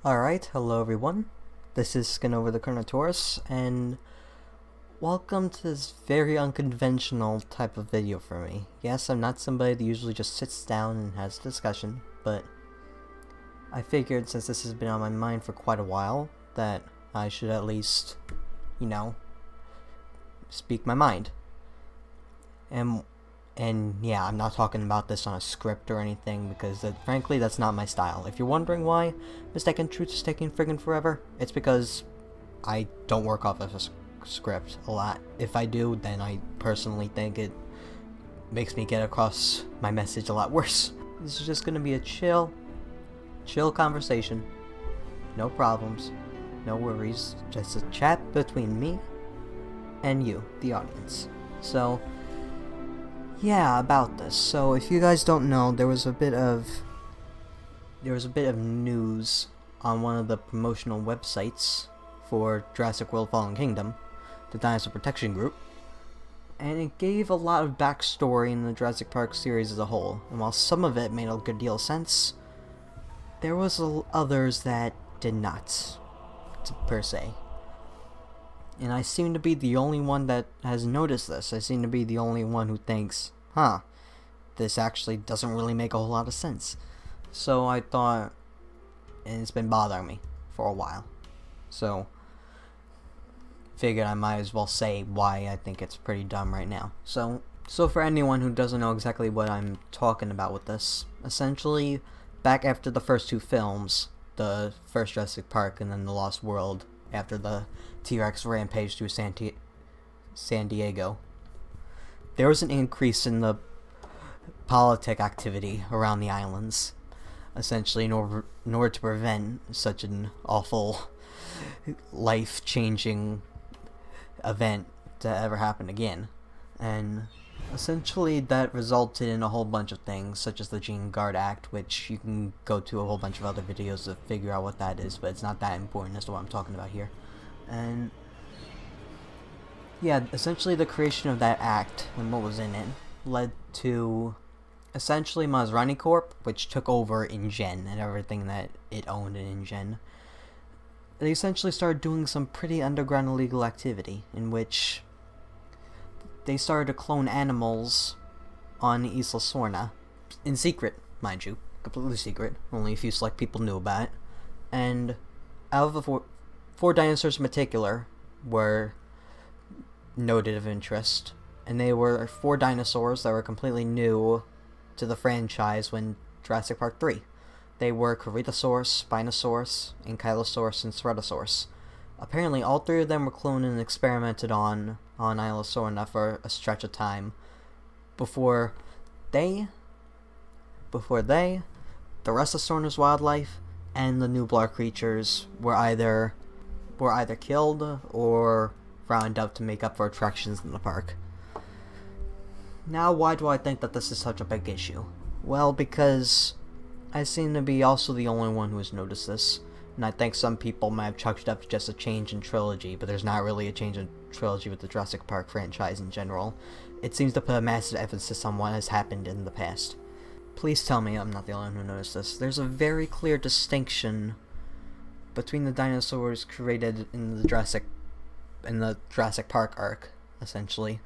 Alright, hello everyone. This is Skin Over the Carnotaurus, and welcome to this very unconventional type of video for me. Yes, I'm not somebody that usually just sits down and has a discussion, but I figured since this has been on my mind for quite a while, that I should at least, speak my mind. And yeah, I'm not talking about this on a script or anything, because frankly, that's not my style. If you're wondering why Mistaken Truth is taking friggin' forever, it's because I don't work off of a script a lot. If I do, then I personally think it makes me get across my message a lot worse. This is just gonna be a chill conversation. No problems, no worries, just a chat between me and you, the audience. So, yeah, about this. So, if you guys don't know, there was a bit of news on one of the promotional websites for Jurassic World Fallen Kingdom, the Dinosaur Protection Group, and it gave a lot of backstory in the Jurassic Park series as a whole. And while some of it made a good deal of sense, there was others that did not, per se. And I seem to be the only one that has noticed this. I seem to be the only one who thinks, this actually doesn't really make a whole lot of sense. So I thought, and it's been bothering me for a while. So, figured I might as well say why I think it's pretty dumb right now. So for anyone who doesn't know exactly what I'm talking about with this, essentially, back after the first two films, the first Jurassic Park and then The Lost World, after the T-Rex rampage through San Diego, there was an increase in the politic activity around the islands, essentially in order to prevent such an awful, life-changing event to ever happen again. And essentially that resulted in a whole bunch of things, such as the Gene Guard Act, which you can go to a whole bunch of other videos to figure out what that is, but it's not that important as to what I'm talking about here. And yeah, essentially the creation of that act and what was in it led to essentially Maserati Corp, which took over InGen and everything that it owned in InGen. They essentially started doing some pretty underground illegal activity, in which they started to clone animals on Isla Sorna, in secret, mind you, completely secret. Only a few select people knew about it. And out of the four dinosaurs in particular were noted of interest, and they were 4 dinosaurs that were completely new to the franchise when Jurassic Park 3. They were Corythosaurus, Spinosaurus, Ankylosaurus, and Ceratosaurus. Apparently, all 3 of them were cloned and experimented on Isla Sorna for a stretch of time before the rest of Sorna's wildlife and the nublar creatures were either killed or rounded up to make up for attractions in the park. Now, why do I think that this is such a big issue? Well, because I seem to be also the only one who has noticed this, and I think some people might have chalked it up to just a change in trilogy, but there's not really a change in trilogy with the Jurassic Park franchise in general. It seems to put a massive emphasis on what has happened in the past. Please tell me I'm not the only one who noticed this. There's a very clear distinction between the dinosaurs created in the Jurassic Park arc, essentially.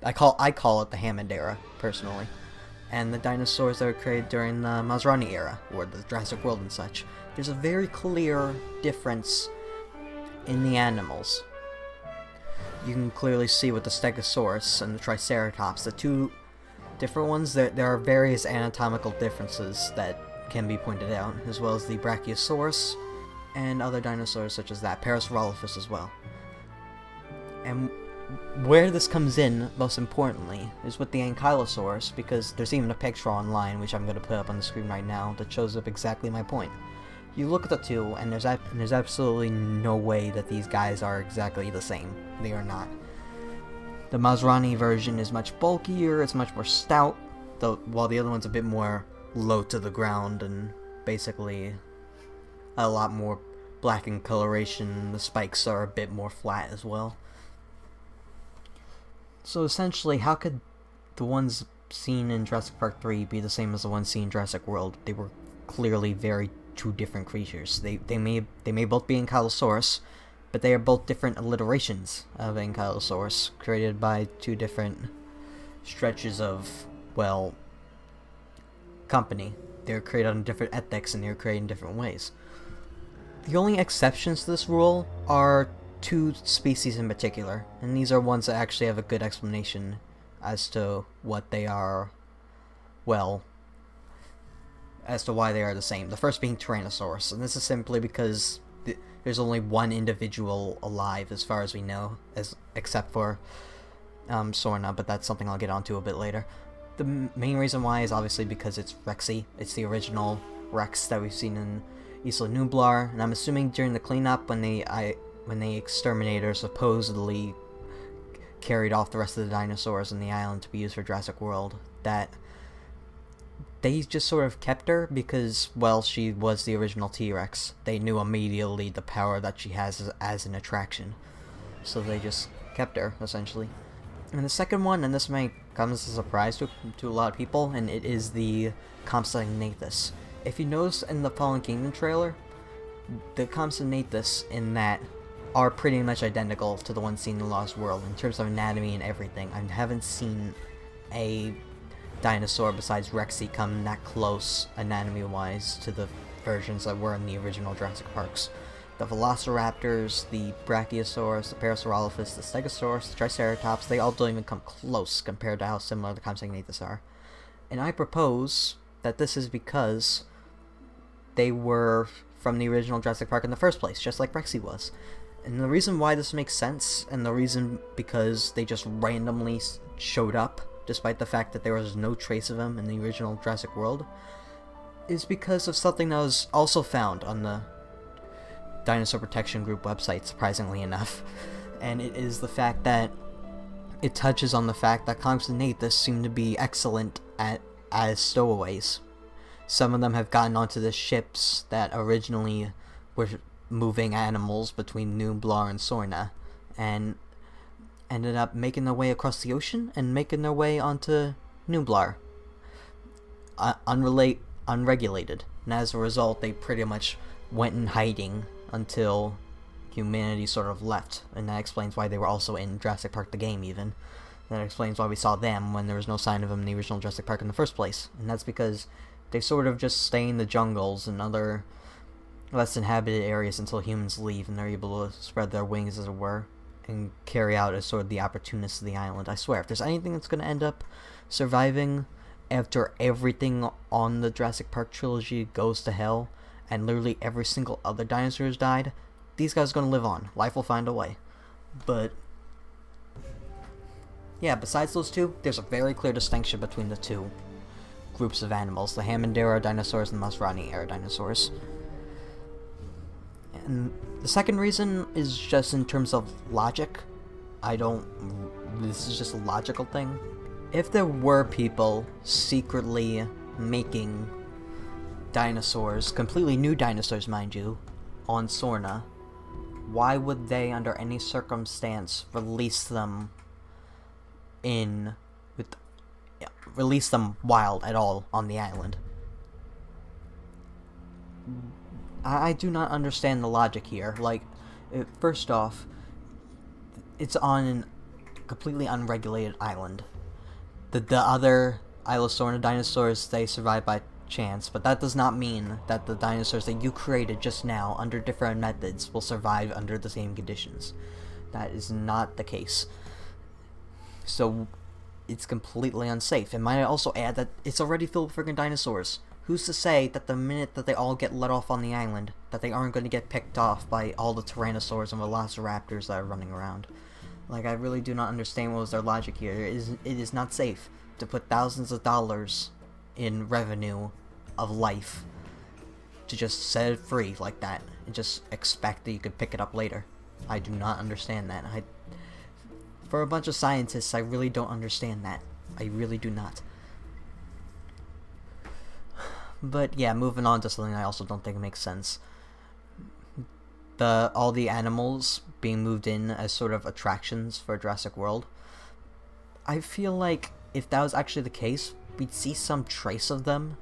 I call it the Hammond era, personally. And the dinosaurs that were created during the Maserati era, or the Jurassic World and such. There's a very clear difference in the animals. You can clearly see with the Stegosaurus and the Triceratops, the 2 different ones, there are various anatomical differences that can be pointed out, as well as the Brachiosaurus and other dinosaurs such as that, Parasaurolophus as well. And where this comes in, most importantly, is with the Ankylosaurus, because there's even a picture online, which I'm going to put up on the screen right now, that shows up exactly my point. You look at the 2, and there's absolutely no way that these guys are exactly the same. They are not. The Maserati version is much bulkier, it's much more stout, while the other one's a bit more low to the ground, and basically a lot more black in coloration. The spikes are a bit more flat as well. So essentially, how could the ones seen in Jurassic Park 3 be the same as the ones seen in Jurassic World? They were clearly very two different creatures. They may both be Ankylosaurus, but they are both different alliterations of Ankylosaurus, created by two different stretches of, well, company. They're created on different ethics, and they're created in different ways. The only exceptions to this rule are two species in particular, and these are ones that actually have a good explanation as to what they are, well, as to why they are the same. The first being Tyrannosaurus, and this is simply because there's only one individual alive as far as we know, except for Sorna, but that's something I'll get onto a bit later. The main reason why is obviously because it's Rexy. It's the original Rex that we've seen in Isla Nublar, and I'm assuming during the cleanup when the exterminator supposedly carried off the rest of the dinosaurs on the island to be used for Jurassic World, that they just sort of kept her because, well, she was the original T-Rex. They knew immediately the power that she has as an attraction, so they just kept her, essentially. And the second one, and this may come as a surprise to a lot of people, and it is the Compsognathus. If you notice in the Fallen Kingdom trailer, the Compsognathus in that are pretty much identical to the ones seen in Lost World in terms of anatomy and everything. I haven't seen a dinosaur besides Rexy come that close anatomy-wise to the versions that were in the original Jurassic Parks. The Velociraptors, the Brachiosaurus, the Parasaurolophus, the Stegosaurus, the Triceratops, they all don't even come close compared to how similar the Compsognathus are. And I propose that this is because they were from the original Jurassic Park in the first place, just like Rexy was. And the reason why this makes sense, and the reason because they just randomly showed up, despite the fact that there was no trace of them in the original Jurassic World, is because of something that was also found on the Dinosaur Protection Group website, surprisingly enough. And it is the fact that it touches on the fact that Compsognathus seem to be excellent as stowaways. Some of them have gotten onto the ships that originally were moving animals between Nublar and Sorna, and ended up making their way across the ocean and making their way onto Nublar, unregulated. And as a result, they pretty much went in hiding until humanity sort of left, and that explains why they were also in Jurassic Park the game even. That explains why we saw them when there was no sign of them in the original Jurassic Park in the first place, and that's because they sort of just stay in the jungles and other less inhabited areas until humans leave and they're able to spread their wings, as it were, and carry out as sort of the opportunists of the island. I swear, if there's anything that's going to end up surviving after everything on the Jurassic Park trilogy goes to hell, and literally every single other dinosaur has died, these guys are going to live on. Life will find a way. But yeah, besides those two, there's a very clear distinction between the two groups of animals, the Hammond-era dinosaurs and the Masrani-era dinosaurs. And the second reason is just in terms of logic. This is just a logical thing. If there were people secretly making dinosaurs, completely new dinosaurs mind you, on Sorna, why would they under any circumstance release them wild at all on the island? I do not understand the logic here. Like, first off, it's on a completely unregulated island. The other Isla Sorna dinosaurs, they survive by chance, but that does not mean that the dinosaurs that you created just now under different methods will survive under the same conditions. That is not the case. So it's completely unsafe. And might I also add that it's already filled with freaking dinosaurs. Who's to say that the minute that they all get let off on the island, that they aren't going to get picked off by all the Tyrannosaurs and Velociraptors that are running around? Like, I really do not understand what was their logic here. It is not safe to put thousands of dollars in revenue of life to just set it free like that and just expect that you could pick it up later. I do not understand that. For a bunch of scientists, I really don't understand that. I really do not. But yeah, moving on to something I also don't think makes sense. All the animals being moved in as sort of attractions for Jurassic World. I feel like if that was actually the case, we'd see some trace of them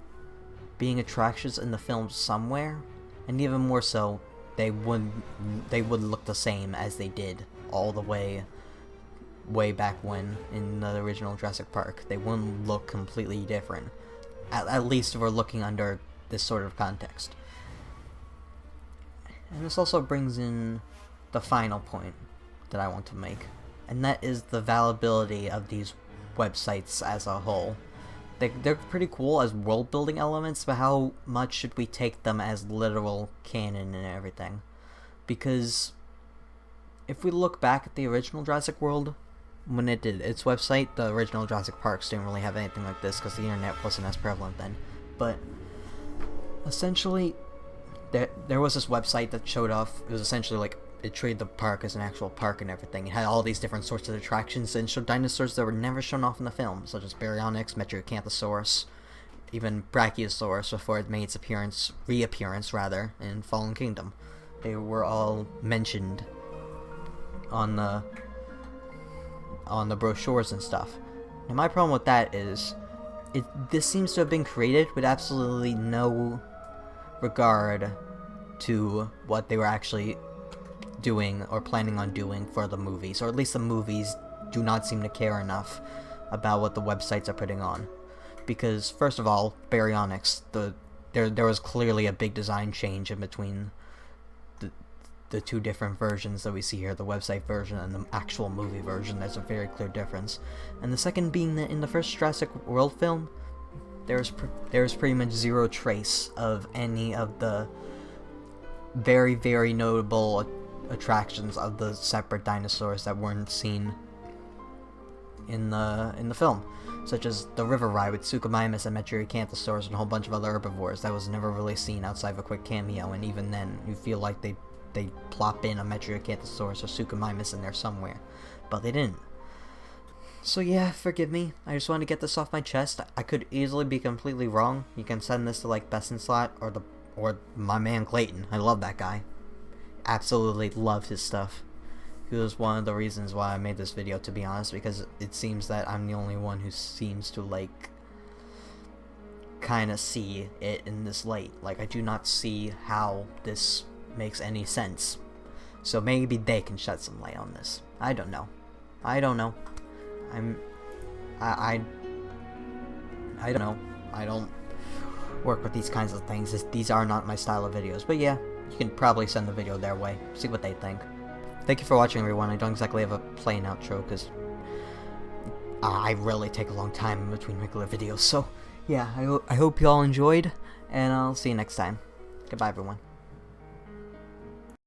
being attractions in the film somewhere, and even more so, they would look the same as they did all the way back when in the original Jurassic Park. They wouldn't look completely different. At least if we're looking under this sort of context. And this also brings in the final point that I want to make, and that is the Val Ability of these websites as a whole. They're pretty cool as world-building elements, but how much should we take them as literal canon and everything? Because if we look back at the original Jurassic World, when it did its website, the original Jurassic Parks didn't really have anything like this because the internet wasn't as prevalent then. But essentially, there was this website that showed off. It was essentially like it treated the park as an actual park and everything. It had all these different sorts of attractions and showed dinosaurs that were never shown off in the film, such as Baryonyx, Metriacanthosaurus, even Brachiosaurus before it made its reappearance in Fallen Kingdom. They were all mentioned on the brochures and stuff. Now my problem with that is, this seems to have been created with absolutely no regard to what they were actually doing or planning on doing for the movies, or at least the movies do not seem to care enough about what the websites are putting on. Because first of all, Baryonyx, there was clearly a big design change in between the two different versions that we see here, the website version and the actual movie version. There's a very clear difference. And the second being that in the first Jurassic World film, there's pretty much zero trace of any of the very, very notable attractions of the separate dinosaurs that weren't seen in the film, such as the river ride with Suchomimus and Metriacanthosaurus and a whole bunch of other herbivores that was never really seen outside of a quick cameo, and even then you feel like they plop in a Metriacanthosaurus or Suchomimus in there somewhere, but they didn't. So yeah, forgive me, I just wanted to get this off my chest. I could easily be completely wrong. You can send this to like Best in Slot or my man Clayton. I love that guy. Absolutely love his stuff. He was one of the reasons why I made this video, to be honest, because it seems that I'm the only one who seems to like kind of see it in this light. Like, I do not see how this makes any sense. So maybe they can shed some light on this. I don't know. I don't know. I don't know. I don't work with these kinds of things. These are not my style of videos. But yeah, you can probably send the video their way. See what they think. Thank you for watching, everyone. I don't exactly have a plain outro because I really take a long time in between regular videos. So yeah, I hope you all enjoyed, and I'll see you next time. Goodbye, everyone.